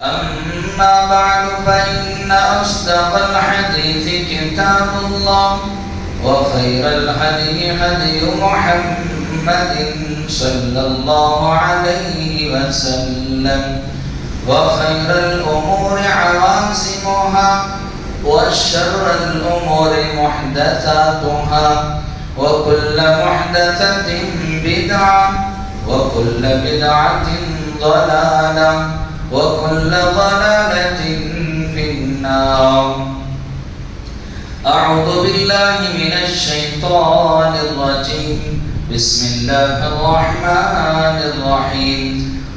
أما بعد فإن أصدق الحديث كتاب الله وخير الهدي هدي محمد صلى الله عليه وسلم وخير الأمور عوازمها وشر الأمور محدثاتها وكل محدثة بدعة وكل بدعة ضلالة وكل ضلالة في النار. أعوذ بالله من الشيطان الرجيم. بسم الله الرحمن الرحيم.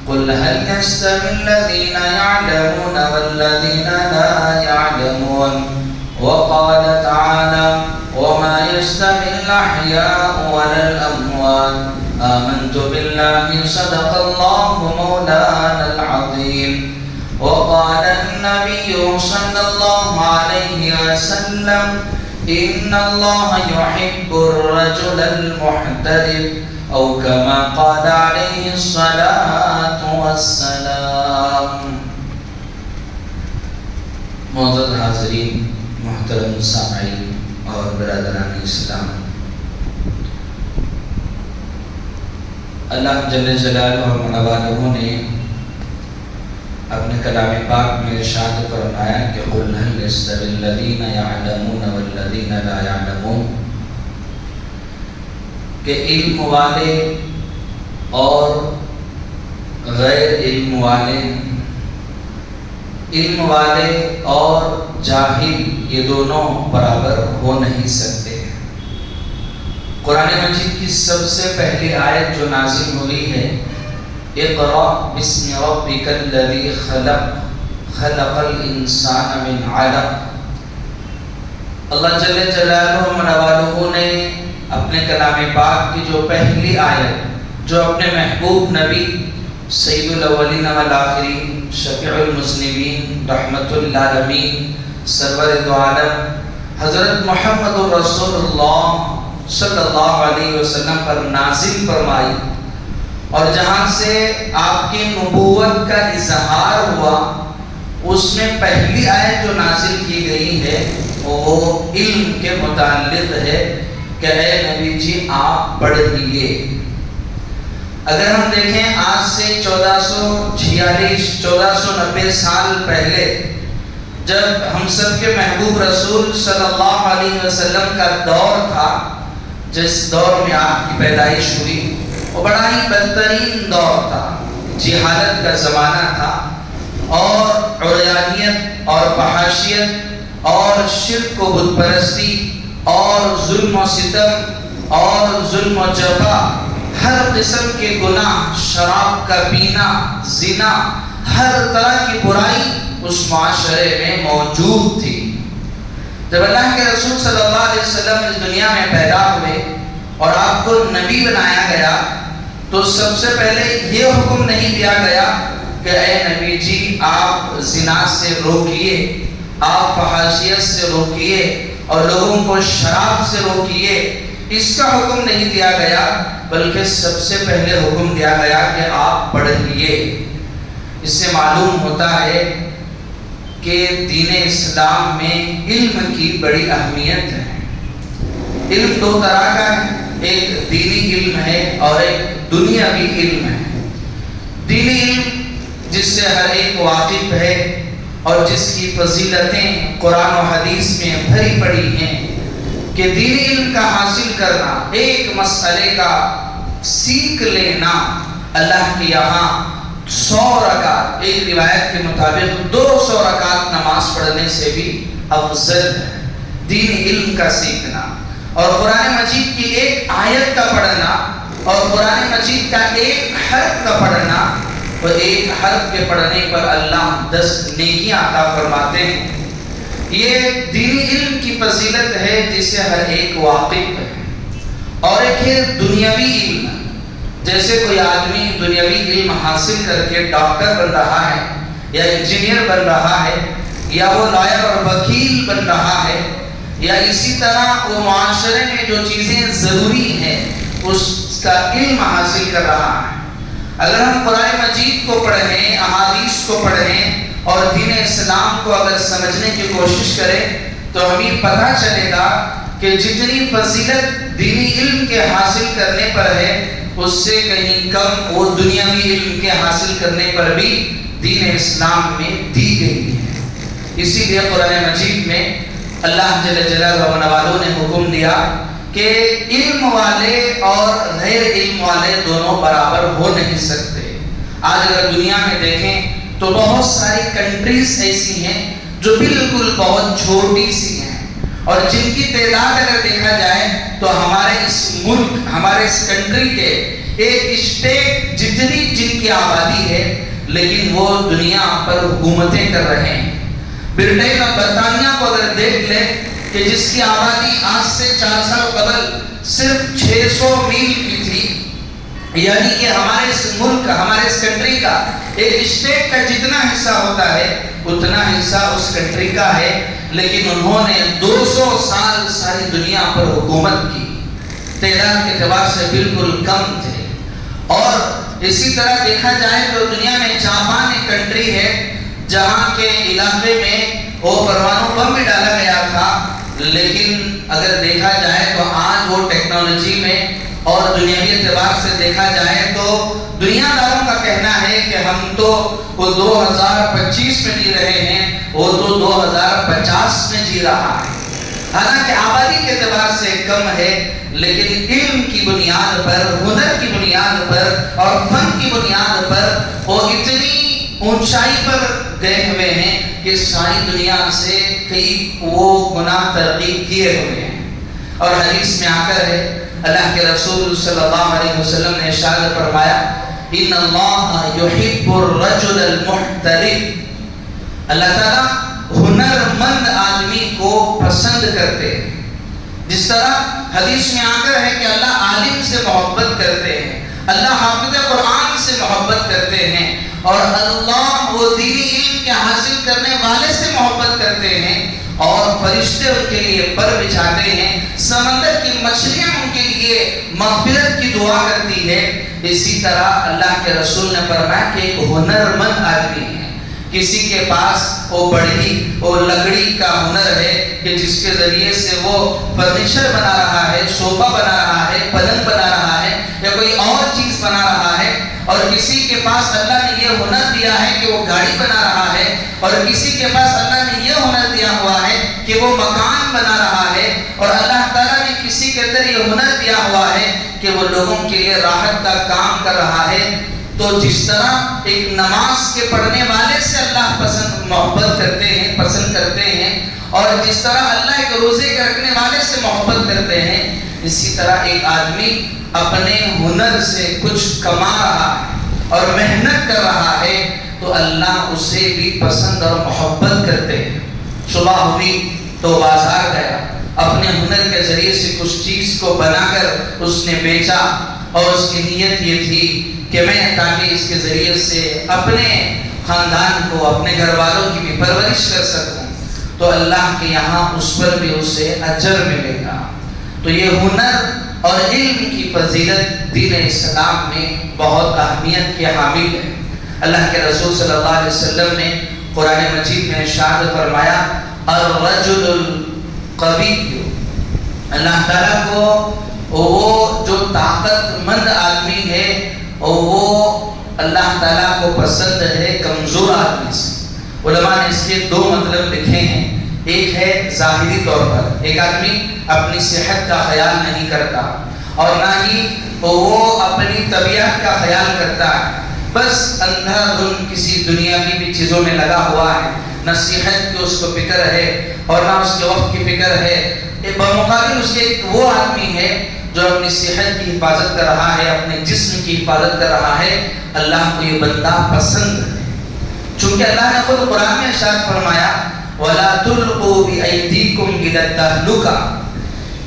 قل هل يستوي الذين يعلمون والذين لا يعلمون. وقال تعالى وما يستوي الأحياء ولا الأموات. آمنت بالله صدق الله مولانا العظيم. وقال النبي صلى الله عليه وسلم إن الله يحب الرجل المحترف أو كما قال عليه الصلاة والسلام. معزز حاضرین، محترم سامعین اور برادران اسلام، اللہ جل جلالہ و منوالہ نے اپنے کلام پاک میں ارشاد فرمایا کہ قل هل يستوي الذين يعلمون والذين لا يعلمون، کہ علم والے اور غیر علم والے، علم والے اور جاہل، یہ دونوں برابر ہو نہیں سکتے۔ قرآن مجید کی سب سے پہلی آیت جو نازل ہوئی ہے، اقرأ بسم ربک الذی خلق خلق الانسان من علق۔ اللہ جل جلالہ و منوالہ نے اپنے کلام پاک کی جو پہلی آیت، جو اپنے محبوب نبی سید الاولین والآخرین، شفیع المذنبین، رحمت للعالمین، سرور دو عالم حضرت محمد رسول اللہ صلی اللہ علیہ وسلم پر نازل فرمائی، اور جہاں سے آپ کی نبوت کا اظہار ہوا، اس میں پہلی آیت جو نازل کی گئی ہے وہ علم کے متعلق ہے کہ اے نبی جی آپ پڑھیے۔ اگر ہم دیکھیں آج سے 1490 سال پہلے، جب ہم سب کے محبوب رسول صلی اللہ علیہ وسلم کا دور تھا، جس دور میں آپ کی پیدائش ہوئی، وہ بڑا ہی بہترین دور تھا، جہالت کا زمانہ تھا، اور عریانیت اور فحاشیت اور شرک و بت پرستی اور ظلم و ستم اور ظلم و جفا، ہر قسم کے گناہ، شراب کا پینا، زنا، ہر طرح کی برائی اس معاشرے میں موجود تھی۔ جب اللہ کے رسول صلی اللہ علیہ وسلم اس دنیا میں پیدا ہوئے اور آپ کو نبی بنایا گیا، تو سب سے پہلے یہ حکم نہیں دیا گیا کہ اے نبی جی آپ زنا سے روکیے، آپ فحاشیت سے روکیے اور لوگوں کو شراب سے روکیے، اس کا حکم نہیں دیا گیا، بلکہ سب سے پہلے حکم دیا گیا کہ آپ پڑھیے۔ اس سے معلوم ہوتا ہے کہ دین اسلام میں علم کی بڑی اہمیت ہے۔ علم دو طرح کا ہے، ایک دینی علم ہے اور ایک دنیاوی علم ہے۔ دینی علم جس سے ہر ایک واقف ہے اور جس کی فضیلتیں قرآن و حدیث میں بھری پڑی ہیں، کہ دینی علم کا حاصل کرنا، ایک مسئلے کا سیکھ لینا، اللہ کے یہاں 100 رکعت، ایک روایت کے مطابق 200 رکعت نماز پڑھنے سے بھی افضل ہے۔ دین علم کا سیکھنا اور قرآن مجید کی ایک آیت کا پڑھنا اور قرآن مجید کا ایک حرف کا پڑھنا، اور ایک حرف کے پڑھنے پر اللہ 10 نیکیاں عطا فرماتے ہیں۔ یہ دینی علم کی فضیلت ہے جس سے ہر ایک واقف ہے۔ اور ایک ہے دنیاوی علم، جیسے کوئی آدمی دنیاوی علم حاصل کر کے ڈاکٹر بن رہا ہے یا انجینئر بن رہا ہے یا وہ لائر اور وکیل بن رہا ہے، یا اسی طرح وہ معاشرے میں جو چیزیں ضروری ہیں اس کا علم حاصل کر رہا ہے۔ اگر ہم قرآن مجید کو پڑھیں، احادیث کو پڑھیں اور دین اسلام کو اگر سمجھنے کی کوشش کریں تو ہمیں پتہ چلے گا کہ جتنی فضیلت دینی علم کے حاصل کرنے پر ہے اس سے کہیں کم وہ دنیاوی علم کے حاصل کرنے پر بھی دین اسلام میں دی گئی ہے۔ اسی لیے قرآن مجید میں اللہ جل جلالہ و نوالہ نے حکم دیا کہ علم والے اور غیر علم والے دونوں برابر ہو نہیں سکتے۔ آج اگر دنیا میں دیکھیں تو بہت ساری کنٹریز ایسی ہیں جو بالکل بہت چھوٹی سی ہیں، اور جن کی تعداد اگر دیکھا جائے تو ہمارے اس ملک، ہمارے اس کنٹری کے ایک اسٹیٹ جتنی جن کی آبادی ہے، لیکن وہ دنیا پر حکومتیں کر رہے ہیں۔ برطانیہ اور برطانیہ کو اگر دیکھ لیں کہ جس کی آبادی آج سے 4 سال قبل صرف 600 میل کی تھی، یعنی کہ ہمارے اس ملک، ہمارے اس کنٹری کا ایک اسٹیٹ کا جتنا حصہ ہوتا ہے اتنا حصہ اس کنٹری کا ہے، لیکن انہوں نے 200 سال ساری دنیا پر حکومت کی، تعداد کے اعتبار سے بالکل کم تھے۔ اور اسی طرح دیکھا جائے تو دنیا میں جاپان ایک کنٹری ہے جہاں کے علاقے میں وہ پرمانو بم بھی ڈالا گیا تھا، لیکن اگر دیکھا جائے تو آج وہ ٹیکنالوجی میں اور دنیاوی اعتبار سے دیکھا جائے تو دنیا داروں کا کہنا ہے کہ ہم تو وہ 2025 میں جی رہے ہیں، وہ تو 2050 میں جی رہا ہے۔ حالانکہ آبادی کے اعتبار سے کم ہے، لیکن علم کی بنیاد پر، ہنر کی بنیاد پر اور فن کی بنیاد پر وہ اتنی اونچائی پر گئے ہوئے ہیں کہ ساری دنیا سے کئی وہ گناہ ترقی کیے ہوئے ہیں۔ اور حدیث میں آ کر ہے اللہ کے رسول صلی اللہ علیہ وسلم نے ارشاد فرمایا ان اللہ یحب الرجل المحترف، اللہ تعالیٰ ہنر مند آدمی کو پسند کرتے ہیں۔ جس طرح حدیث میں آ کر ہے کہ اللہ عالم سے محبت کرتے ہیں، اللہ حافظ قرآن سے محبت کرتے ہیں، اور اللہ وہ دینی علم کے حاصل کرنے والے سے محبت کرتے ہیں، اور فرشتے ان کے لیے پر بچھاتے ہیں، سمندر کی مچھلیاں ان کے لیے مغفرت کی دعا کرتی ہے۔ اسی طرح اللہ کے رسول نے فرمایا کہ ایک ہنر مند آدمی ہے، کسی کے پاس وہ بڑی وہ لکڑی کا ہنر ہے کہ جس کے ذریعے سے وہ فرنیچر بنا رہا ہے، صوفہ بنا رہا ہے، پلنگ بنا رہا ہے یا کوئی اور چیز بنا رہا ہے، اور کسی کے پاس اللہ نے یہ ہنر دیا ہے کہ وہ گاڑی بنا رہا ہے، اور کسی کے پاس اللہ نے یہ ہنر دیا ہوا ہے کہ وہ مکان بنا رہا ہے، اور اللہ تعالیٰ نے کسی کے اندر یہ ہنر دیا ہوا ہے کہ وہ لوگوں کے لیے راحت کا کام کر رہا ہے۔ تو جس طرح ایک نماز کے پڑھنے والے سے اللہ محبت کرتے ہیں، پسند کرتے ہیں، اور جس طرح اللہ ایک روزے کے رکھنے والے سے محبت کرتے ہیں، اسی طرح ایک آدمی اپنے ہنر سے کچھ کما رہا ہے اور محنت کر رہا ہے تو اللہ اسے بھی پسند اور محبت کرتے ہیں۔ صبح ہوئی تو بازار گیا، اپنے ہنر کے ذریعے سے کچھ چیز کو بنا کر اس نے بیچا، اور اس کی نیت یہ تھی کہ میں تاکہ اس کے ذریعے سے اپنے خاندان کو، اپنے گھر والوں کی بھی پرورش کر سکوں، تو اللہ کے یہاں اس پر بھی اسے اجر ملے گا۔ تو یہ ہنر اور علم کی فضیلت دین اسلام میں بہت اہمیت کے حامل ہے۔ اللہ کے رسول صلی اللہ علیہ وسلم نے قرآن مجید میں ارشاد فرمایا الرجل القوی، اللہ تعالیٰ کو وہ جو طاقت مند آدمی ہے وہ اللہ تعالیٰ کو پسند ہے کمزور آدمی سے۔ علماء نے اس کے 2 مطلب لکھے ہیں، ایک ہے ظاہری طور پر، ایک آدمی اپنی صحت کا خیال نہیں کرتا اور نہ ہی وہ اپنی طبیعت کا خیال کرتا ہے، بس اندھا دھن کسی دنیاوی بھی چیزوں میں لگا ہوا ہے، نہ صحت کی اس کو فکر ہے اور نہ اس کے وقت کی فکر ہے۔ بمقابل اس کے وہ آدمی ہے جو اپنی صحت کی حفاظت کر رہا ہے، اپنے جسم کی حفاظت کر رہا ہے، اللہ کو یہ بندہ پسند ہے۔ چونکہ اللہ نے خود قرآن میں ارشاد فرمایا وَلَا تُلْقُوا بِأَيْدِيكُمْ إِلَى التَّهْلُكَةِ،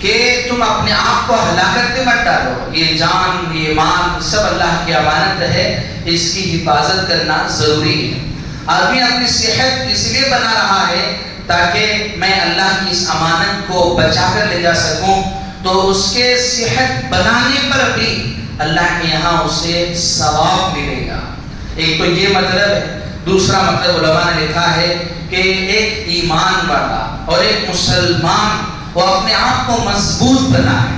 کہ تم اپنے آپ کو ہلاکت میں مت ڈالو، یہ جان یہ مال سب اللہ کی امانت ہے، اس کی حفاظت کرنا ضروری ہے۔ آدمی اپنی صحت اس لیے بنا رہا ہے تاکہ میں اللہ کی اس امانت کو بچا کر لے جا سکوں، تو اس کے صحت بنانے پر بھی اللہ کے یہاں اسے ثواب ملے گا۔ ایک تو یہ مطلب ہے۔ دوسرا مطلب علماء نے لکھا ہے کہ ایک ایمان والا اور ایک مسلمان وہ اپنے آپ کو مضبوط بنائے،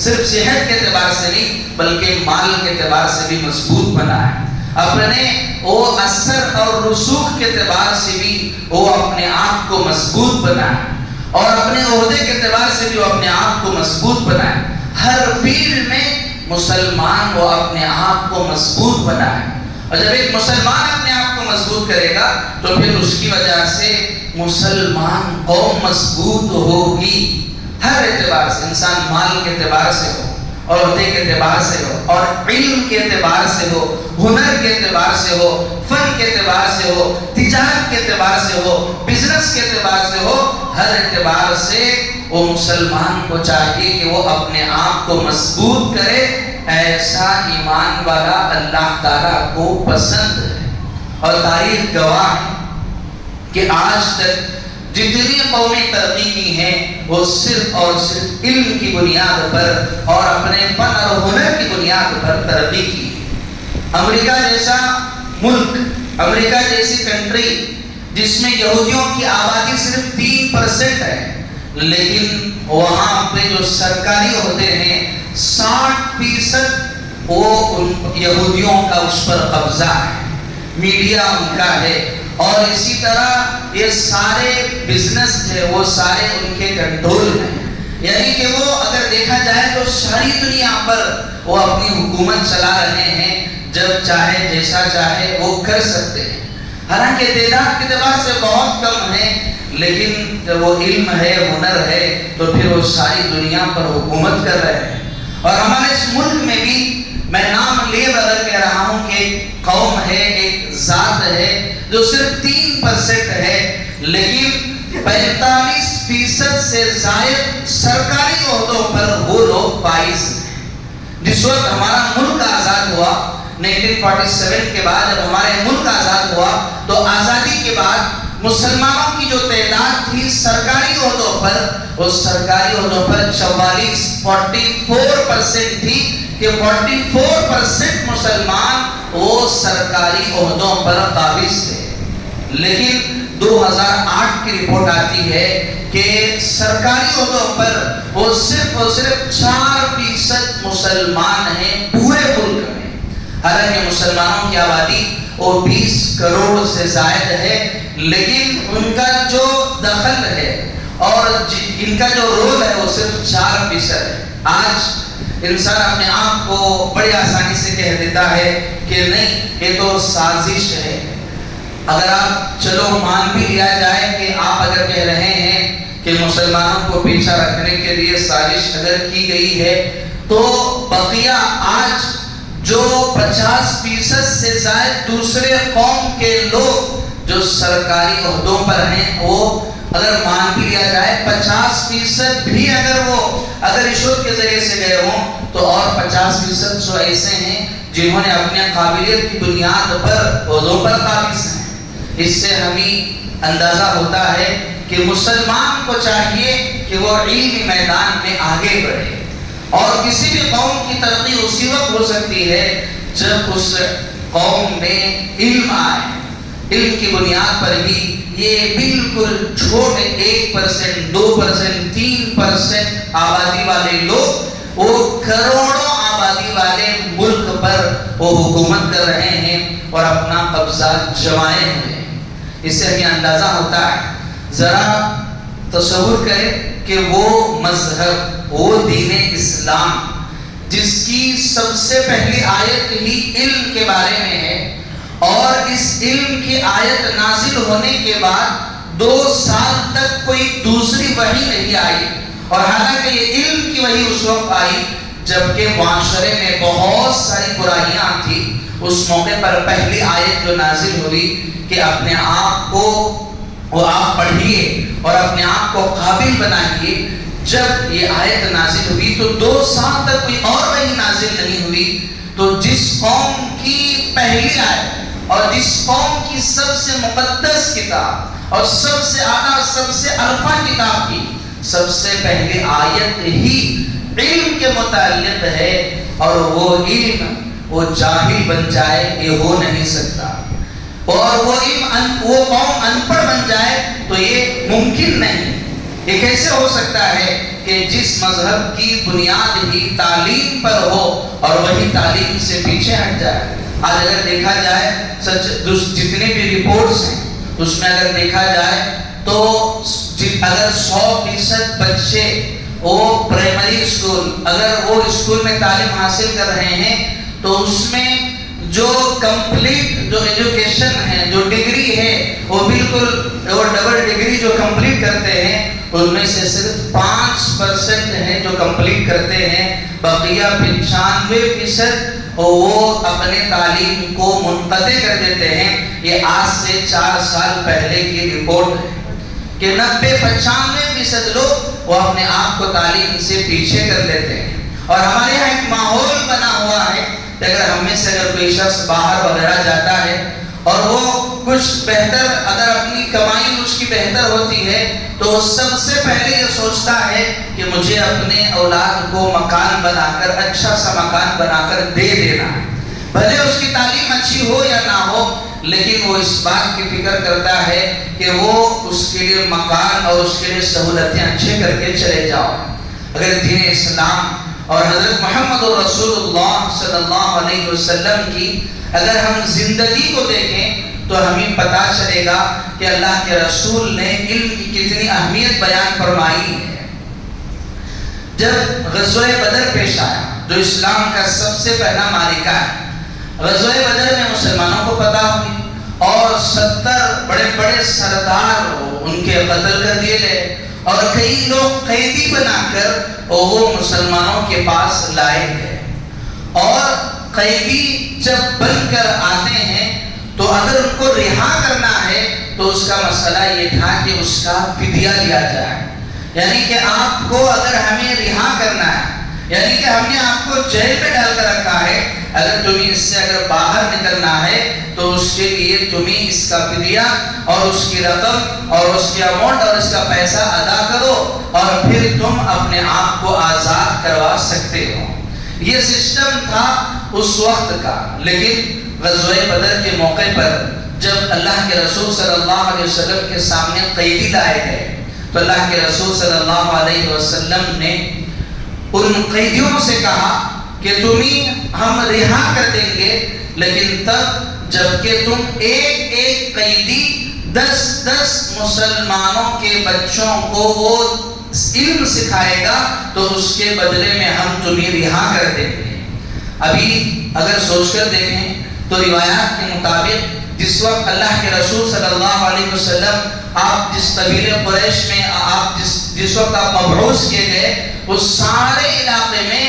صرف صحت کے اعتبار سے نہیں بلکہ مال کے اعتبار سے بھی مضبوط بنائے، اپنے وہ اثر اور رسوخ کے اعتبار سے بھی وہ اپنے آپ کو مضبوط بنائے، اور اپنے عہدے کے اعتبار سے بھی وہ اپنے آپ کو مضبوط بنائے۔ ہر فیلڈ میں مسلمان وہ اپنے آپ کو مضبوط بنائے، اور جب ایک مسلمان اپنے آپ کو مضبوط کرے گا تو پھر اس کی وجہ سے مسلمان قوم مضبوط ہوگی، ہر اعتبار سے، انسان مال کے اعتبار سے ہو، عہدے کے اعتبار سے ہو، اور علم کے اعتبار سے ہو، ہنر کے اعتبار سے ہو، فن کے اعتبار سے ہو، تجارت کے اعتبار سے ہو، بزنس کے اعتبار سے ہو، ہر اعتبار سے وہ مسلمان کو چاہیے کہ وہ اپنے آپ کو مضبوط کرے۔ ایسا ایمان والا اللہ تعالیٰ کو پسند ہے، اور تاریخ گواہ ہے کہ آج تک جتنی قومیں ترقی کی ہیں وہ صرف اور صرف علم کی بنیاد پر اور اپنے فن اور ہنر کی بنیاد پر ترقی کی۔ امریکہ جیسا ملک، امریکہ جیسی کنٹری جس میں یہودیوں کی آبادی صرف 3% ہے، لیکن وہاں پہ جو سرکاری عہدے ہیں 60% وہ ان یہودیوں کا اس پر قبضہ ہے، میڈیا ان کا ہے، اور اسی طرح یہ سارے بزنس ہے وہ سارے ان کے کنٹرول میں، یعنی کہ وہ اگر دیکھا جائے تو ساری دنیا پر وہ اپنی حکومت چلا رہے ہیں، جب چاہے جیسا چاہے وہ کر سکتے ہیں۔ حالانکہ تعداد کے اعتبار سے بہت کم ہے، لیکن جب وہ علم ہے، ہنر ہے، تو پھر وہ ساری دنیا پر حکومت کر رہے ہیں۔ اور ہمارے اس ملک میں بھی میں نام لیے بغیر کہہ رہا ہوں کہ ایک قوم ہے، ایک ذات ہے جو صرف 3% ہے، لیکن 45% سے زائد سرکاری عہدوں پر وہ لوگ فائز ہیں۔ جس وقت ہمارا ملک آزاد ہوا 1947 کے بعد، جب ہمارے ملک آزاد ہوا تو آزادی کے بعد مسلمانوں کی جو تعداد تھی سرکاری عہدوں پر، اس سرکاری عہدوں پر 44% تھی، کہ 44% مسلمان وہ سرکاری عہدوں پر قابض تھے۔ لیکن 2008 کی رپورٹ آتی ہے کہ سرکاری عہدوں پر وہ صرف اور صرف 4% مسلمان ہیں پورے ملک میں، حالانکہ مسلمانوں کی آبادی وہ 20 کروڑ سے زائد ہے، لیکن ان کا جو دخل ہے اور ان کا جو رول ہے وہ صرف 4% ہے۔ آج انسان اپنے آپ کو بڑی آسانی سے کہہ دیتا ہے کہ نہیں یہ تو سازش ہے۔ اگر آپ چلو مان بھی لیا جائے کہ آپ اگر کہہ رہے ہیں کہ مسلمانوں کو پیچھے رکھنے کے لیے سازش اگر کی گئی ہے، تو بقیہ آج جو 50% سے زائد دوسرے قوم کے لوگ جو سرکاری عہدوں پر ہیں، وہ اگر مان بھی لیا جائے 50% بھی اگر رشوت کے ذریعے سے گئے ہوں، تو اور 50% جو ایسے ہیں جنہوں نے اپنے قابلیت کی بنیاد پر عہدوں پر قابض ہیں۔ اس سے ہمیں اندازہ ہوتا ہے کہ مسلمان کو چاہیے کہ وہ علمی میدان میں آگے بڑھے، اور کسی بھی قوم کی ترقی اسی وقت ہو سکتی ہے جب اس قوم میں علم آئے۔ علم کی بنیاد پر ہی یہ بالکل چھوٹے 1%، 2%، 3% آبادی والے لوگ وہ کروڑوں آبادی والے ملک پر وہ حکومت کر رہے ہیں اور اپنا قبضہ جمائے ہوئے ہیں۔ اس سے ہمیں اندازہ ہوتا ہے، ذرا تصور کریں کہ وہ مذہب، وہ دین اسلام جس کی سب سے پہلی آیت ہی علم کے بارے میں ہے، اور اس علم کی آیت نازل ہونے کے بعد 2 سال تک کوئی دوسری وحی نہیں آئی، اور حالانکہ یہ علم کی وحی اس وقت آئی جبکہ معاشرے میں بہت ساری برائیاں تھیں۔ اس موقع پر پہلی آیت جو نازل ہوئی کہ اپنے آپ کو وہ آپ پڑھیے اور اپنے آپ کو قابل بنائیے، جب یہ آیت نازل ہوئی تو 2 سال تک کوئی اور وحی نازل نہیں ہوئی۔ تو جس قوم کی پہلی آیت اور جس قوم کی سب سے مقدس کتاب اور سب سے اعلیٰ، سب سے عرفہ کتاب کی سب سے پہلی آیت ہی علم کے متعلق ہے، اور وہ علم وہ جاہل بن جائے یہ ہو نہیں سکتا۔ اور وہ قوم ان پڑھ بن جائے تو یہ ممکن نہیں. یہ کیسے ہو سکتا ہے کہ جس مذہب کی بنیاد ہی تعلیم پر ہو اور وہی تعلیم سے پیچھے ہٹ جائے. آج اگر دیکھا جائے جتنے بھی رپورٹس ہیں اس میں اگر دیکھا جائے تو اگر 100% بچے وہ پرائمری اسکول اگر وہ اسکول میں تعلیم حاصل کر رہے ہیں تو اس میں جو کمپلیٹ جو ایجوکیشن ہے جو ڈگری ہے وہ بالکل وہ ڈبل ڈگری جو کمپلیٹ کرتے ہیں ان میں سے صرف 5% ہیں جو کمپلیٹ کرتے ہیں. بقیہ 95% وہ اپنے تعلیم کو منقطع کر دیتے ہیں. یہ آج سے 4 سال پہلے کی رپورٹ ہے کہ 90-95% لوگ وہ اپنے آپ کو تعلیم سے پیچھے کر لیتے ہیں. اور ہمارے یہاں ایک ماحول بنا ہوا ہے کہ اگر ہم میں سے اگر کوئی شخص باہر وغیرہ جاتا ہے اور وہ کچھ بہتر اگر اپنی کمائی اس کی بہتر ہوتی ہے تو وہ سب سے پہلے یہ سوچتا ہے کہ مجھے اپنے اولاد کو مکان بنا کر اچھا سا مکان بنا کر دے دینا ہے. بھلے اس کی تعلیم اچھی ہو یا نہ ہو لیکن وہ اس بات کی فکر کرتا ہے کہ وہ اس کے لیے مکان اور اس کے لیے سہولتیں اچھے کر کے چلے جاؤ. اگر دین اسلام اور حضرت محمد رسول اللہ صلی اللہ علیہ وسلم کی اگر ہم زندگی کو دیکھیں تو ہمیں پتا چلے گا کہ اللہ کے رسول نے علم کی کتنی اہمیت بیان فرمائی ہے. جب غزوہ بدر پیش آیا جو اسلام کا سب سے پہلا معرکہ ہے, غزوہ بدر میں مسلمانوں کو پتا ہوئی اور 70 بڑے بڑے سردار ان کے قتل کر دیے گئے اور کئی لوگ قیدی بنا کر وہ مسلمانوں کے پاس لائے گئے. اور قیدی جب بن کر آتے ہیں تو اگر ان کو رہا کرنا ہے تو اس کا مسئلہ یہ تھا کہ اس کا فدیہ لیا جائے. یعنی کہ آپ کو اگر ہمیں رہا کرنا ہے یعنی کہ ہم نے آپ کو جیل میں ڈال کر رکھا ہے, اگر تمہیں اس سے اگر باہر نکلنا ہے تو اس کے لیے تمہیں اس کا فدیہ اور اس کی رقم اور اس کی اماؤنٹ اور اس کا پیسہ ادا کرو اور پھر تم اپنے آپ کو آزاد کروا سکتے ہو. یہ سسٹم تھا اس وقت کا. لیکن غزوہ بدر کے موقع پر جب اللہ کے رسول صلی اللہ علیہ وسلم کے سامنے قیدی لائے گئے تو اللہ کے رسول صلی اللہ علیہ وسلم نے ان قیدیوں سے کہا کہ تمہیں ہم رہا کر دیں گے لیکن تب جب کہ تم ایک ایک قیدی 10 مسلمانوں کے بچوں کو وہ علم سکھائے گا تو اس کے بدلے میں ہم تمہیں رہا کر دیں گے. ابھی اگر سوچ کر دیکھیں تو روایات کے مطابق جس وقت اللہ کے رسول صلی اللہ علیہ وسلم آپ جس قبیلے قریش میں آپ جس وقت آپ مبعوث کیے گئے اس سارے علاقے میں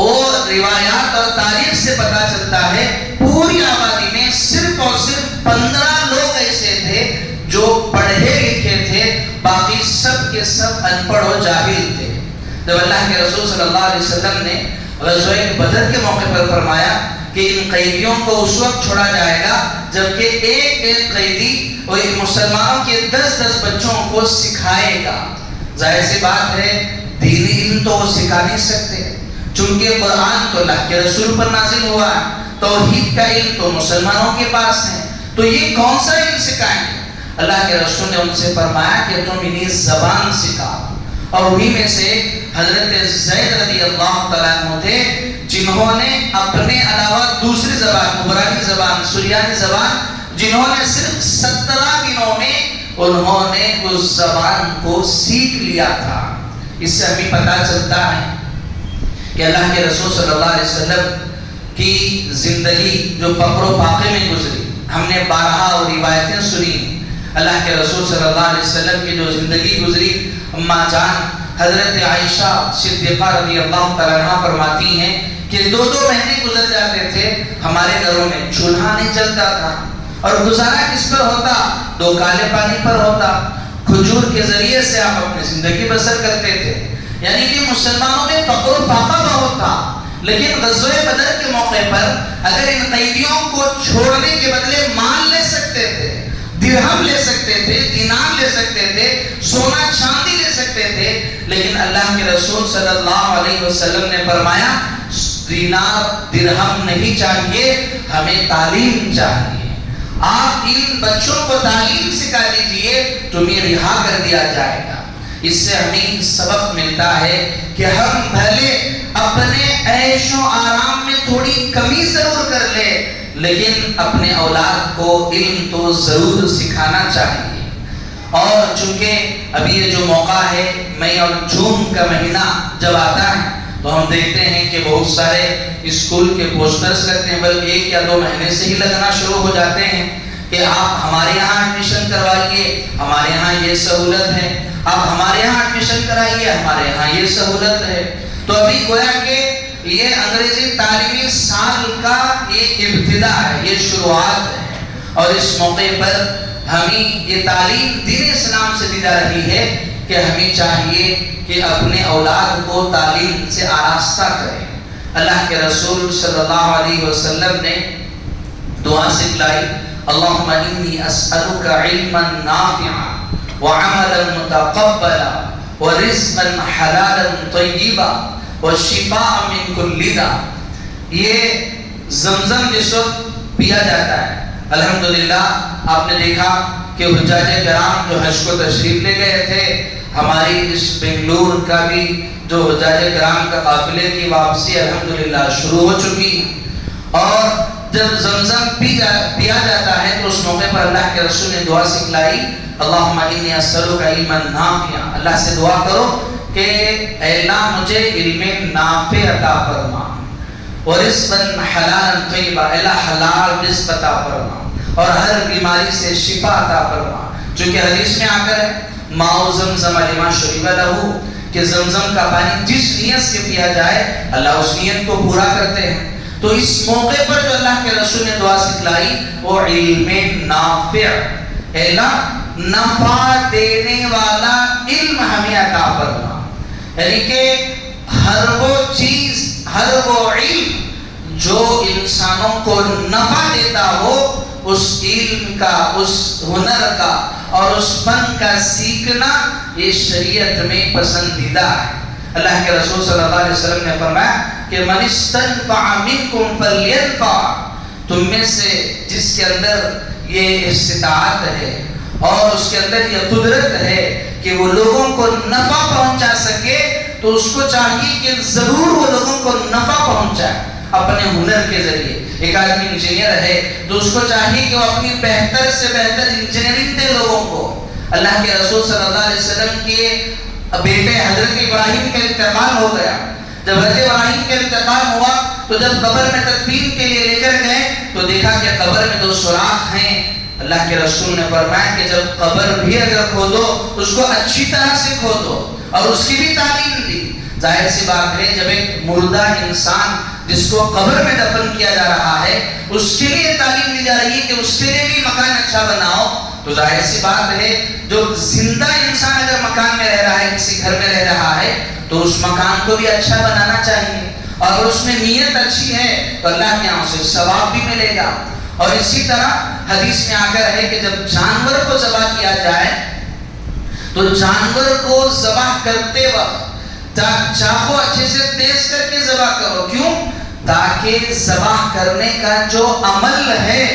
اور روایات اور تاریخ سے پتا چلتا ہے پوری آبادی میں صرف اور صرف 15 لوگ ایسے تھے جو پڑھے لکھے تھے, باقی سب کے سب ان پڑھ و جاہل تھے. جب اللہ کے رسول صلی اللہ علیہ وسلم نے غزوہ بدر کے موقع پر فرمایا کہ ان قیدیوں کو اس وقت چھوڑا جائے گا جبکہ ایک ایک قیدی اور مسلمانوں کے 10 بچوں کو سکھائے گا. ظاہر سی بات ہے دینی علم تو وہ سکھا نہیں سکتے چونکہ قرآن تو اللہ کے رسول پر نازل ہوا ہے, توحید کا علم تو مسلمانوں کے پاس ہے, تو یہ کون سا علم سکھائیں گے؟ اللہ کے رسول نے ان سے فرمایا کہ تم انہیں زبان سکھاؤ. اور انہی میں سے حضرت زید رضی اللہ تعالیٰ عنہ تھے جنہوں نے اپنے علاوہ دوسری زبان عبرانی زبان سریانی زبان جنہوں نے صرف 17 دنوں میں انہوں نے اس زبان کو سیکھ لیا تھا. اس سے ہمیں پتا چلتا ہے کہ اللہ کے رسول صلی اللہ علیہ وسلم کی زندگی جو فقر و فاقے میں گزری, ہم نے بارہا اور روایتیں سنی. اللہ کے رسول صلی اللہ علیہ وسلم کی جو زندگی گزری, اماں جان حضرت عائشہ صدیقہ رضی اللہ تعالیٰ عنہ فرماتی ہیں کہ 2 مہینے گزر جاتے تھے ہمارے گھروں میں چولہا نہیں چلتا تھا اور گزارا کس پر ہوتا؟ 2 کالے پانی پر ہوتا. کھجور کے ذریعے سے آپ اپنی زندگی بسر کرتے تھے. یعنی کہ مسلمانوں میں فقر و فاقہ بہت تھا. لیکن غزوہ بدر کے موقع پر اگر ان قیدیوں کو چھوڑنے کے بدلے مال لے سکتے تھے, درہم لے سکتے تھے, دینار لے سکتے تھے, سونا چاندی لے سکتے تھے, لیکن اللہ کے رسول صلی اللہ علیہ وسلم نے فرمایا دینار درہم نہیں چاہیے, ہمیں تعلیم چاہیے. آپ ان بچوں کو تعلیم سکھا دیجئے، تمہیں رہا کر دیا جائے گا۔ اس سے ہمیں سبق ملتا ہے کہ ہم بھلے اپنے عیش و آرام میں تھوڑی کمی ضرور کر لیں، لیکن اپنے اولاد کو علم تو ضرور سکھانا چاہیے۔ اور چونکہ ابھی یہ جو موقع ہے، مئی اور جون کا مہینہ جب آتا ہے تو ہم دیکھتے ہیں کہ بہت سارے اسکول کے پوسٹرز لگتے ہیں، بلکہ 1 یا 2 مہینے سے ہی لگنا شروع ہو جاتے ہیں کہ آپ ہمارے یہاں ایڈمیشن کروائیے، ہمارے یہاں یہ سہولت ہے، آپ ہمارے یہاں ایڈمیشن کرائیے، ہمارے یہاں یہ سہولت ہے۔ تو ابھی گویا کہ یہ انگریزی تعلیمی سال کا ایک ابتدا ہے، یہ شروعات ہے، اور اس موقع پر ہمیں یہ تعلیم دین اسلام سے دی جا رہی ہے کہ ہمیں چاہیے کہ اپنے اولاد کو تعلیم سے آراستہ کریں۔ اللہ کے رسول صلی اللہ علیہ وسلم نے دعا سکھلائی، اللہم انی اسألک علما نافعا وعملا متقبلا ورزقا حلالا طیبا وشفاء من کل داء۔ یہ زمزم جس وقت پیا جاتا ہے، الحمدللہ آپ نے دیکھا کہ حجاج کرام جو حج کو تشریف لے گئے تھے، ہماری اس بنگلور کا بھی جو حجاج کرام کا قافلے کی واپسی الحمدللہ شروع ہو چکی، اور جب زمزم پیا جاتا ہے تو اس موقع پر اللہ کے رسول نے دعا سکھلائی، اللہم انی اسألک علما نافعا، اللہ سے دعا کرو کہ اے اللہ مجھے علم نافع عطا فرما، ورزقا حلالا طیبا، اللہ حلال رزق عطا فرما، اور ہر بیماری سے شفا عطا فرما۔ چونکہ حدیث میں آ کر ہے ماء زمزم لما شرب لہ، کہ زمزم کا پانی جس نیت سے پیا جائے اللہ اس نیت کو پورا کرتے ہیں۔ تو اس موقع پر جو اللہ کے رسول نے دعا سکھلائی وہ علم نافع، اے اللہ نفع دینے والا علم ہمیں عطا فرما، یعنی کہ ہر وہ چیز، ہر وہ علم جو انسانوں کو نفع دیتا ہو، اس علم کا، اس ہنر کا اور اس فن کا سیکھنا یہ شریعت میں پسندیدہ ہے۔ اللہ کے رسول صلی اللہ علیہ وسلم نے فرمایا کہ من استنفع منکم فلینفع، تم میں سے جس کے اندر یہ استطاعت ہے اور اس کے اندر یہ قدرت ہے کہ وہ لوگوں کو نفع پہنچا سکے، تو اس کو چاہیے کہ ضرور وہ لوگوں کو نفع پہنچائے اپنے ہنر کے ذریعے۔ ایک آدمی انجینئر ہے تو اس کو چاہیے کہ وہ اپنی بہتر سے بہتر انجینئرنگ دے لوگوں کو۔ اللہ کے رسول صلی اللہ علیہ وسلم کے بیٹے حضرت ابراہیم کا انتقال ہو گیا، جب حضرت ابراہیم کا انتقال ہوا تو جب قبر میں تدفین کے لیے لے کر گئے تو دیکھا کہ قبر میں 2 سوراخ ہیں۔ اللہ کے رسول نے فرمایا کہ جب قبر بھی اگر کھودو اس کو اچھی طرح سے کھودو، اور اس کی بھی تعلیم دی۔ ظاہر سی بات ہے جب ایک مردہ انسان جس کو قبر میں دفن کیا جا رہا ہے اس کے لیے تعلیم دی جا رہی ہے کہ اس کے لیے بھی مکان اچھا بناؤ، تو ظاہر سی بات ہے جو زندہ انسان اگر مکان میں رہ رہا ہے، کسی گھر میں رہ رہا ہے، تو اس مکان کو بھی اچھا بنانا چاہیے، اور اس میں نیت اچھی ہے تو اللہ کے یہاں اسے ثواب بھی ملے گا۔ اور اسی طرح حدیث میں آ کر ہے کہ جب جانور کو ذبح کیا جائے تو جانور کو ذبح کرتے وقت چاقو اچھے سے تیز کر کے ذبح کرو، کیوں؟ تاکہ ذبح کرنے کا جو عمل ہے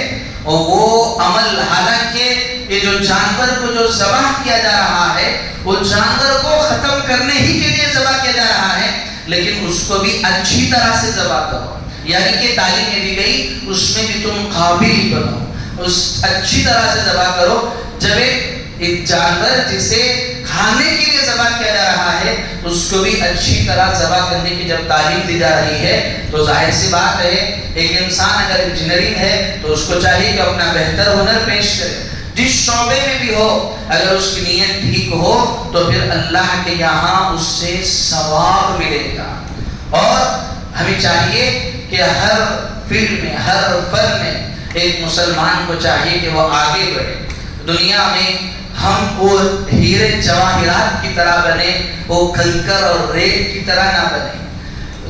وہ عمل، حالانکہ یہ جو جانور کو جو ذبح کیا جا رہا ہے وہ جانور کو ختم کرنے ہی کے لیے ذبح کیا جا رہا ہے، لیکن اس کو بھی اچھی طرح سے ذبح کرو، یعنی کہ تعلیم یہ دی گئی اس میں بھی تم قابل بنو، اس اچھی طرح سے ذبح کرو۔ جب ایک جانور جسے کھانے کے لیے ذبح کیا جا رہا ہے اس کو بھی اچھی طرح ذبح کرنے کی جب تعلیم دی جا رہی ہے تو ظاہر سی بات ہے ایک انسان اگر انجینئرنگ ہے تو اس کو چاہیے کہ اپنا بہتر ہنر پیش کرے، جس شعبے میں بھی ہو، اگر اس کی نیت ٹھیک ہو تو پھر اللہ کے یہاں اس سے ثواب ملے گا۔ اور ہمیں چاہیے کہ ہر فیلڈ میں، ہر فن میں ایک مسلمان کو چاہیے کہ وہ آگے بڑھے۔ دنیا میں ہم وہ ہیرے جواہرات کی طرح بنے، وہ کنکر اور ریت کی طرح نہ بنے۔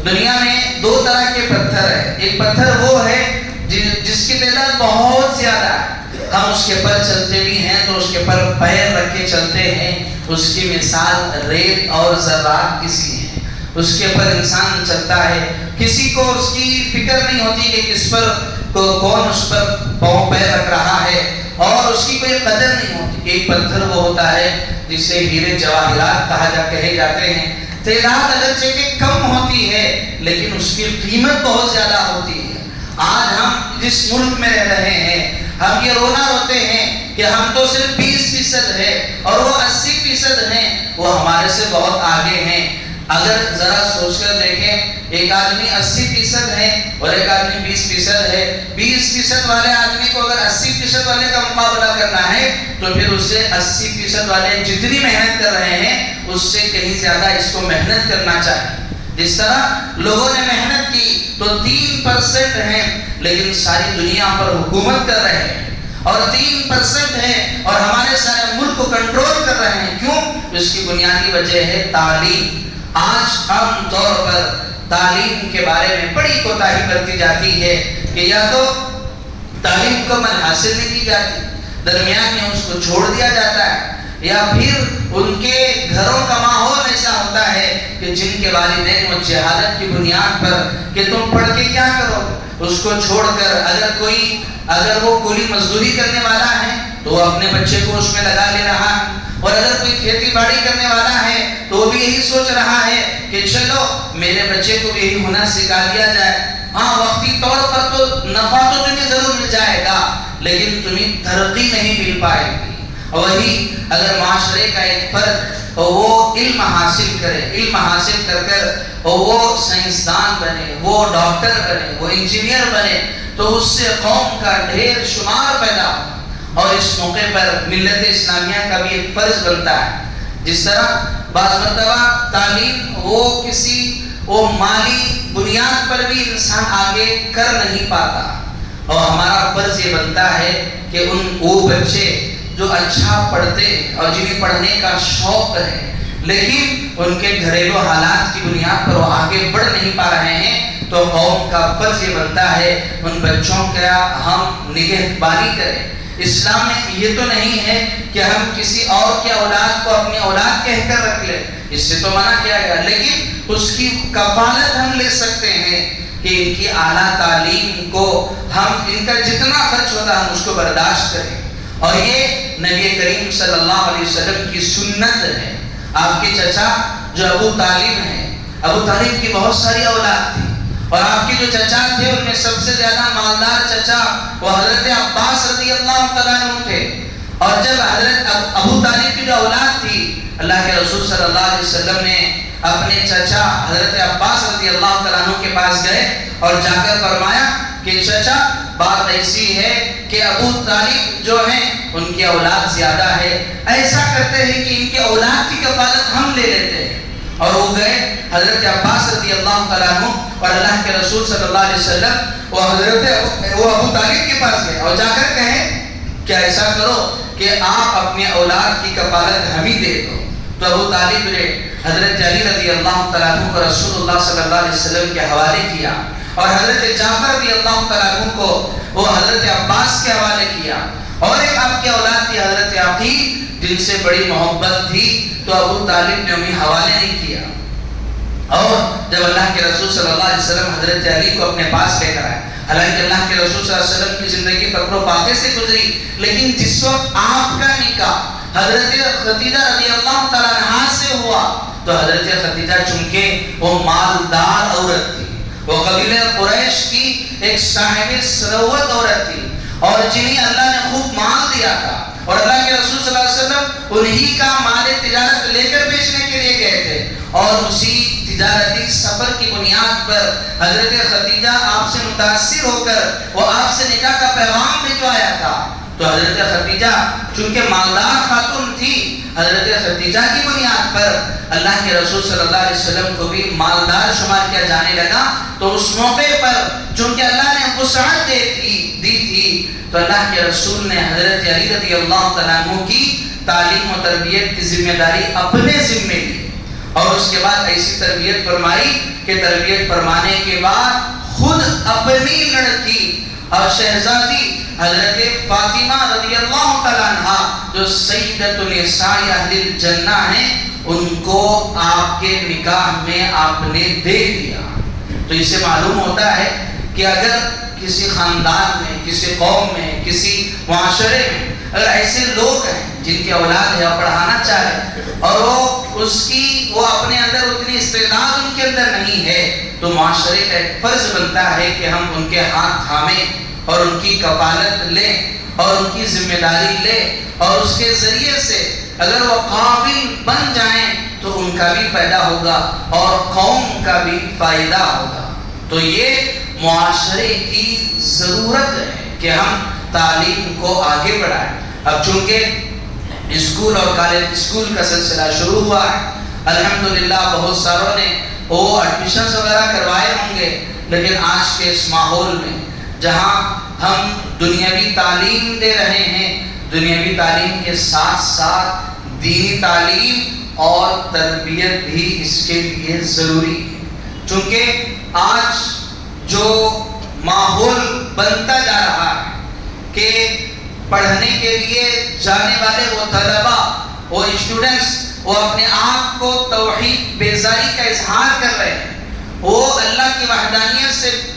دنیا میں 2 طرح کے پتھر ہیں، ایک پتھر وہ ہے جس کی تعداد بہت زیادہ ہے، ہم اس کے پر چلتے بھی ہیں تو اس کے پر پیر رکھ کے چلتے ہیں، اس کی مثال ریت اور ذرات کسی ہے، اس کے پر انسان چلتا ہے، کسی کو اس کی فکر نہیں ہوتی کہ کس پر کو کون اس پر پاؤں پیر رکھ رہا ہے، اور اس کی کوئی قدر نہیں ہوتی۔ ایک پتھر وہ ہوتا ہے جسے ہیرے جواہرات کہے جاتے ہیں، تعداد اگرچہ کہ کم ہوتی ہے لیکن اس کی قیمت بہت زیادہ ہوتی ہے۔ آج ہم جس ملک میں رہ رہے ہیں، ہم یہ رونا روتے ہیں کہ ہم تو صرف 20% ہے اور وہ 80% ہیں، وہ ہمارے سے بہت آگے ہیں۔ اگر ذرا سوچ کر دیکھیں، ایک آدمی 80% ہے اور ایک آدمی 20% ہے، 20% والے آدمی کو اگر 80% والے کا مقابلہ کرنا ہے تو پھر اسے 80% والے جتنی محنت کر رہے ہیں اس سے کہیں زیادہ اس کو محنت کرنا چاہیے۔ جس طرح لوگوں نے محنت کی تو 3% ہیں لیکن ساری دنیا پر حکومت کر رہے ہیں، اور 3% ہیں اور ہمارے سارے ملک کو کنٹرول کر رہے ہیں۔ کیوں؟ اس کی بنیادی وجہ ہے تعلیم۔ آج عام طور پر تعلیم کے بارے میں بڑی کوتاہی برتی جاتی ہے کہ یا تو تعلیم کو حاصل نہیں کی جاتی، درمیان میں اس کو چھوڑ دیا جاتا ہے، یا پھر ان کے گھروں کا ماحول ایسا ہوتا ہے کہ جن کے والدین وہ جہالت کی بنیاد پر کہ تم پڑھ کے کیا کرو، اس کو چھوڑ کر اگر وہ کوئی مزدوری کرنے والا ہے تو وہ اپنے بچے کو اس میں لگا لے رہا ہے، اور اگر کوئی کھیتی باڑی کرنے والا ہے تو وہ بھی یہی سوچ رہا ہے کہ چلو میرے بچے کو بھی یہی ہنر سکھا دیا جائے۔ ہاں، وقتی طور پر تو نفع تو تمہیں ضرور مل جائے گا لیکن تمہیں ترقی نہیں مل پائے گی۔ وہی اگر معاشرے کا ایک فرد وہ علم حاصل کرے، علم حاصل کر وہ سائنسدان بنے، وہ ڈاکٹر بنے، وہ انجینئر بنے، تو اس سے قوم کا ڈھیر شمار پیدا ہو۔ اور اس موقع پر ملت اسلامیہ کا بھی ایک فرض بنتا ہے، جس طرح بعض مرتبہ تعلیم وہ مالی بنیاد پر بھی انسان آگے کر نہیں پاتا، اور ہمارا فرض یہ بنتا ہے کہ وہ بچے جو اچھا پڑھتے اور جنہیں پڑھنے کا شوق ہے لیکن ان کے گھریلو حالات کی بنیاد پر وہ آگے بڑھ نہیں پا رہے ہیں، تو قوم کا فرض یہ بنتا ہے ان بچوں کا ہم نگہبانی کریں۔ اسلام میں یہ تو نہیں ہے کہ ہم کسی اور کی اولاد کو اپنی اولاد کہہ کر رکھ لیں، اس سے تو منع کیا گیا، لیکن اس کی کفالت ہم لے سکتے ہیں کہ ان کی اعلیٰ تعلیم کو ہم ان کا جتنا خرچ ہوتا ہے ہم اس کو برداشت کریں۔ اور یہ نبی کریم صلی اللہ علیہ وسلم کی سنت ہے۔ آپ کے چچا جو ابو طالب ہیں، ابو طالب کی بہت ساری اولاد تھی، اور آپ کے جو چچا تھے ان میں سب سے زیادہ مالدار چچا وہ حضرت عباس رضی اللہ تعالیٰ عنہ تھے۔ اور جب حضرت ابو طالب کی جو اولاد تھی، اللہ کے رسول صلی اللہ علیہ وسلم نے اپنے چچا حضرت عباس رضی اللہ تعالیٰ عنہ کے پاس گئے اور جا کر فرمایا کہ چچا بات ایسی ہے کہ ابو طالب جو ہیں ان کی اولاد زیادہ ہے، ایسا کرتے ہیں کہ ان کی اولاد کی کفالت ہم لے لیتے ہیں۔ اور وہ گئے حضرت عباس رضی اللہ تعالیٰ عنہ اور اللہ کے رسول صلی اللہ علیہ وسلم وہ ابو طالب کے پاس گئے اور جا کر کہیں کہ ایسا کرو کہ آپ اپنی اولاد کی کفالت ہم ہی دے دو۔ تو ابو طالب نے حضرت علی رضی اللہ تعالیٰ عنہ کو رسول اللہ صلی اللہ علیہ وسلم کے حوالے کیا، اور حضرت جعفر رضی اللہ تعالیٰ عنہ کو وہ حضرت عباس کے حوالے کیا، اور ایک آپ کی اولاد تھی حضرت عقیل جن سے بڑی محبت تھی، تو ابو طالب نے انہیں حوالے نہیں کیا۔ اور جب اللہ کے رسول صلی اللہ علیہ وسلم حضرت علی کو اپنے پاس لے کر آئے، حالانکہ اللہ کے رسول صلی اللہ علیہ وسلم کی زندگی فقر و فاقے سے گزری، لیکن جس وقت آپ کا نکاح حضرت خدیجہ رضی اللہ تعالیٰ عنہا سے ہوا تو حضرت خدیجہ چونکہ وہ مالدار عورت تھی، وہ قبیلہ قریش کی ایک صاحب ثروت عورت تھی، اور جنہیں اللہ نے خوب مال دیا تھا، اور اللہ کے رسول صلی اللہ علیہ وسلم انہی کا مال تجارت لے کر بیچنے کے لیے گئے تھے، اور اسی تجارتی سفر کی بنیاد پر حضرت خدیجہ آپ سے متاثر ہو کر وہ آپ سے نکاح کا پیغام بھجوایا تھا۔ تو حضرت خدیجہ چونکہ مالدار خاتون تھی، حضرت خدیجہ کی بنیاد پر اللہ کے رسول صلی اللہ علیہ وسلم کو بھی مالدار شمار کیا جانے لگا۔ تو اس موقع پر چونکہ اللہ نے وسعت دی تھی تو اللہ کے رسول نے حضرت علی رضی اللہ تعالیٰ عنہ کی تعلیم و تربیت کی ذمہ داری اپنے ذمے لی، اور اس کے بعد ایسی تربیت فرمائی کہ تربیت فرمانے کے بعد خود اپنی لڑکی اور شہزادی حضرت فاطمہ رضی اللہ تعالیٰ عنہ جو سیدۃ النساء اہل الجنہ ہیں، ان کو آپ کے نکاح میں آپ نے دے دیا۔ تو اس سے معلوم ہوتا ہے کہ اگر کسی خاندان میں، کسی قوم میں، کسی معاشرے میں اگر ایسے لوگ ہیں جن کی اولاد ہے اور پڑھانا چاہے اور وہ اپنے اندر اتنی استعداد ان کے اندر نہیں ہے، تو معاشرے کا ایک فرض بنتا ہے کہ ہم ان کے ہاتھ تھامیں اور ان کی کفالت لیں اور ان کی ذمہ داری لیں، اور اس کے ذریعے سے اگر وہ قابل بن جائیں تو ان کا بھی فائدہ ہوگا اور قوم کا بھی فائدہ ہوگا۔ تو یہ معاشرے کی ضرورت ہے کہ ہم تعلیم کو آگے بڑھائیں۔ اب چونکہ اسکول اور کالج اسکول کا سلسلہ شروع ہوا ہے، الحمدللہ بہت ساروں نے وہ ایڈمیشنز وغیرہ کروائے ہوں گے، لیکن آج کے اس ماحول میں جہاں ہم دنیاوی تعلیم دے رہے ہیں، دنیاوی تعلیم کے ساتھ ساتھ دینی تعلیم اور تربیت بھی اس کے لیے ضروری ہے، چونکہ آج جو ماحول بنتا جا رہا ہے کہ پڑھنے کے لیے جانے والے وہ طلبہ، وہ اسٹوڈنٹس، وہ اپنے آپ کو توحید بیزاری کا اظہار کر رہے ہیں، وہ اللہ کی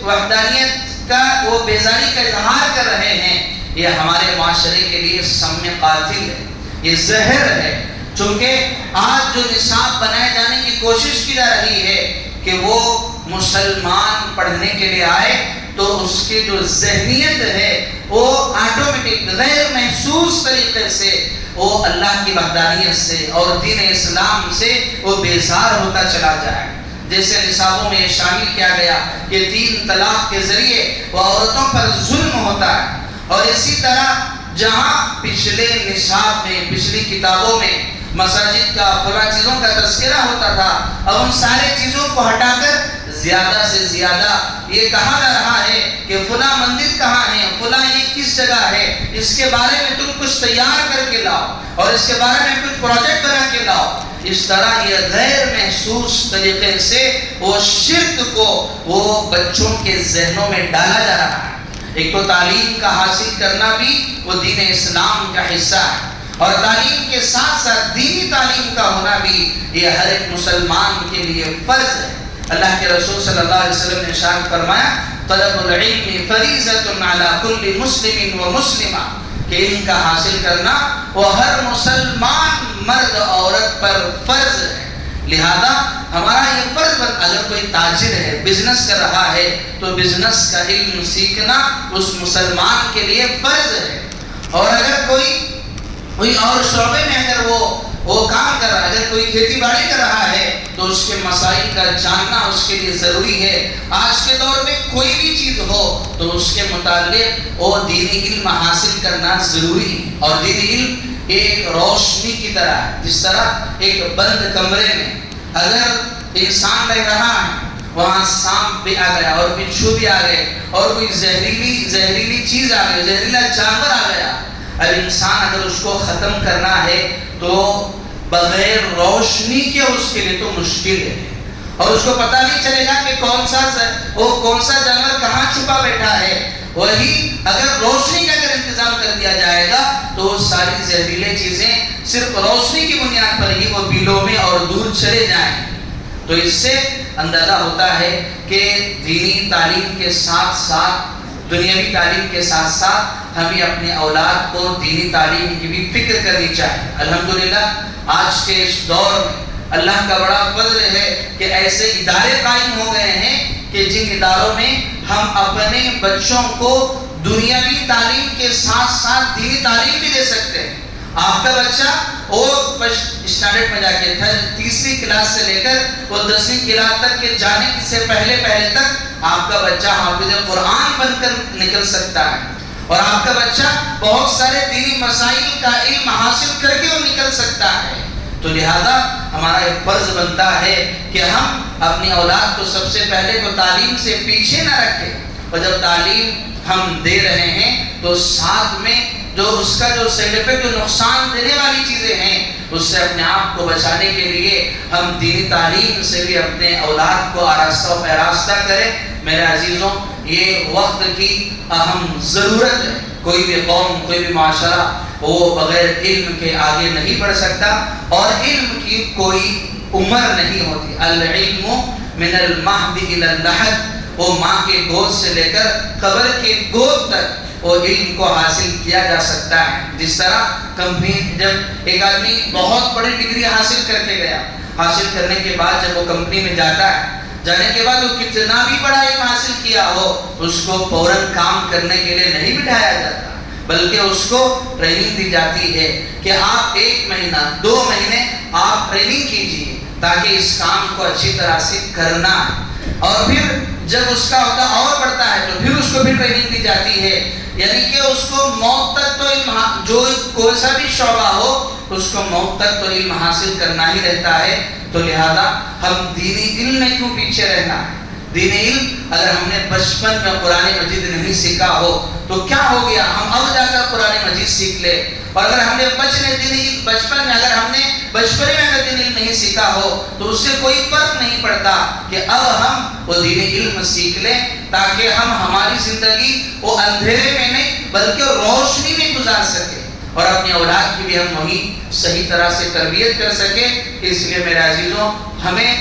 وحدانیت کا وہ بیزاری کا اظہار کر رہے ہیں، یہ ہمارے معاشرے کے لیے سم قاتل ہے، یہ زہر ہے۔ چونکہ آج جو نصاب بنائے جانے کی کوشش کی جا رہی ہے کہ وہ مسلمان پڑھنے کے لیے آئے، تو اس کی جو ذہنیت ہے وہ آٹومیٹک غیر محسوس طریقے سے وہ اللہ کی وحدانیت سے اور دین اسلام سے وہ بیزار ہوتا چلا جائے۔ جیسے نصابوں میں یہ شامل کیا گیا کہ 3 طلاق کے ذریعے وہ عورتوں پر ظلم ہوتا ہے، اور اسی طرح جہاں پچھلے نصاب میں، پچھلی کتابوں میں مساجد کا فلاں چیزوں کا تذکرہ ہوتا تھا، اب ان سارے چیزوں کو ہٹا کر زیادہ سے زیادہ یہ کہا جا رہا ہے کہ فلاں مندر کہاں ہے، فلاں یہ کس جگہ ہے، اس کے بارے میں تم کچھ تیار کر کے لاؤ اور اس کے بارے میں کچھ پروجیکٹ بنا کے لاؤ۔ اس طرح یہ غیر محسوس طریقے سے وہ شرک کو وہ بچوں کے ذہنوں میں ڈالا جا رہا ہے۔ ایک تو تعلیم کا حاصل کرنا بھی وہ دین اسلام کا حصہ ہے، اور تعلیم کے ساتھ ساتھ دینی تعلیم کا ہونا بھی یہ ہر ایک مسلمان کے لیے فرض ہے۔ اللہ کے رسول صلی اللہ علیہ وسلم نے ارشاد فرمایا طلب العلم فریضۃ علی کل مسلم و مسلمہ، کہ علم کا حاصل کرنا وہ ہر مسلمان مرد عورت پر فرض ہے۔ لہذا ہمارا یہ فرض اگر کوئی تاجر ہے، بزنس کر رہا ہے، تو بزنس کا علم سیکھنا اس مسلمان کے لیے فرض ہے، اور اگر کوئی اور شعبے میں اگر وہ کام کر رہا ہے، اگر کوئی کھیتی باڑی کر رہا ہے، تو اس کے مسائل کا جاننا اس کے لیے ضروری ہے۔ آج کے دور میں کوئی بھی چیز ہو تو اس کے متعلق وہ دینی علم حاصل کرنا ضروری ہے، اور دینی علم ایک روشنی کی طرح ہے، جس طرح ایک بند کمرے میں اگر انسان رہ رہا ہے، وہاں سانپ بھی آ گیا اور بچھو بھی آ گئے اور کوئی زہریلی چیز آ گئی، زہریلا جانور آ گیا، اب انسان اگر اس کو ختم کرنا ہے تو بغیر روشنی کے اس کے لیے تو مشکل ہے، اور اس کو پتہ نہیں چلے گا کہ کون سا جانور کہاں چھپا بیٹھا ہے۔ وہی اگر روشنی کا اگر انتظام کر دیا جائے گا تو وہ ساری زہریلے چیزیں صرف روشنی کی بنیاد پر ہی وہ بیلوں میں اور دور چلے جائیں۔ تو اس سے اندازہ ہوتا ہے کہ دینی تعلیم کے ساتھ ساتھ، دنیاوی تعلیم کے ساتھ ساتھ ہمیں اپنے اولاد کو دینی تعلیم کی بھی فکر کرنی چاہیے۔ الحمدللہ آج کے اس دور میں اللہ کا بڑا فضل ہے کہ ایسے ادارے قائم ہو گئے ہیں کہ جن اداروں میں ہم اپنے بچوں کو دنیاوی تعلیم کے ساتھ ساتھ دینی تعلیم بھی دے سکتے ہیں۔ آپ کا بچہ وہ فرسٹ اسٹینڈرڈ میں جا کے تیسری کلاس سے لے کر وہ 10ویں کلاس تک کے جانے سے پہلے تک آپ کا بچہ حافظ قرآن بن کر نکل سکتا ہے، اور آپ کا بچہ بہت سارے دینی مسائل کا علم حاصل کر کے وہ نکل سکتا ہے۔ تو لہذا ہمارا ایک فرض بنتا ہے کہ ہم اپنی اولاد کو سب سے پہلے تو تعلیم سے پیچھے نہ رکھیں، اور جب تعلیم ہم دے رہے ہیں تو ساتھ میں جو اس کا جو سائیڈ ایفیکٹ، جو نقصان دینے والی چیزیں ہیں، اس سے اپنے آپ کو بچانے کے لیے ہم دینی تعلیم سے بھی اپنے اولاد کو آراستہ و پیراستہ کریں۔ میرے عزیزوں، یہ وقت کی اہم ضرورت ہے۔ کوئی بھی قوم، کوئی بھی معاشرہ وہ بغیر علم کے آگے نہیں بڑھ سکتا، اور علم کی کوئی عمر نہیں ہوتی۔ العلم من المہد الی اللحد وہ ماں کے گود سے لے کر قبر کے گود تک وہ علم کو حاصل کیا جا سکتا ہے۔ جس طرح کمپنی جب ایک آدمی بہت بڑی ڈگری حاصل کر کے گیا، حاصل کرنے کے بعد جب وہ کمپنی میں جاتا ہے، جانے کے بعد وہ کتنا بھی بڑا علم حاصل کیا ہو، اس کو فوراً کام کرنے کے لیے نہیں بٹھایا جاتا، بلکہ اس کو ٹریننگ دی جاتی ہے کہ آپ 1 مہینہ 2 مہینے آپ ٹریننگ کیجیے تاکہ اس کام کو اچھی طرح سے کرنا ہے۔ اور پھر جب اس کا عہدہ اور بڑھتا ہے تو پھر اس کو بھی ٹریننگ دی جاتی ہے، یعنی کہ اس کو موت تک تو علم، جو کوئی سا بھی شعبہ ہو اس کو موت تک تو علم حاصل کرنا ہی رہتا ہے۔ تو لہذا ہم دینی علم میں کیوں پیچھے رہنا ہے؟ دینی علم اگر ہم نے بچپن میں قرآن مجید نہیں سیکھا ہو تو کیا ہو گیا، ہم اب جا کر قرآن مجید سیکھ لے، اور اگر ہم نے بچپن میں اگر ہم نے بچپنے میں اگر دینی علم نہیں سیکھا ہو تو اس سے کوئی فرق نہیں پڑتا کہ اب ہم وہ دینی علم سیکھ لیں تاکہ ہم ہماری زندگی وہ اندھیرے میں نہیں بلکہ روشنی میں گزار سکیں اور اپنی اولاد کی بھی ہم وہی صحیح طرح سے تربیت کر سکیں۔ اس لیے میرے عزیزوں، ہمیں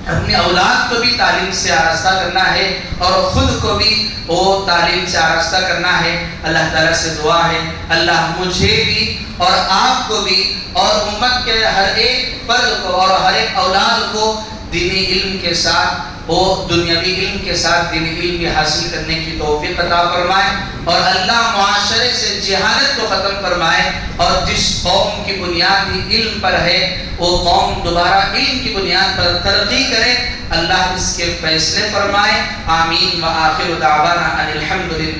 اپنی اولاد کو بھی تعلیم سے آراستہ کرنا ہے اور خود کو بھی وہ تعلیم سے آراستہ کرنا ہے۔ اللہ تعالیٰ سے دعا ہے اللہ مجھے بھی اور آپ کو بھی اور امت کے ہر ایک فرد کو اور ہر ایک اولاد کو دینی علم کے ساتھ وہ دنیاوی علم کے ساتھ دینی علم بھی حاصل کرنے کی توفیق عطا فرمائے، اور اللہ معاشرے سے جہالت کو ختم فرمائے، اور جس قوم کی بنیاد ہی علم پر ہے وہ قوم دوبارہ علم کی بنیاد پر ترقی کرے۔ اللہ اس کے فیصلے فرمائے۔ آمین۔ وآخر دعوانا ان الحمد للہ۔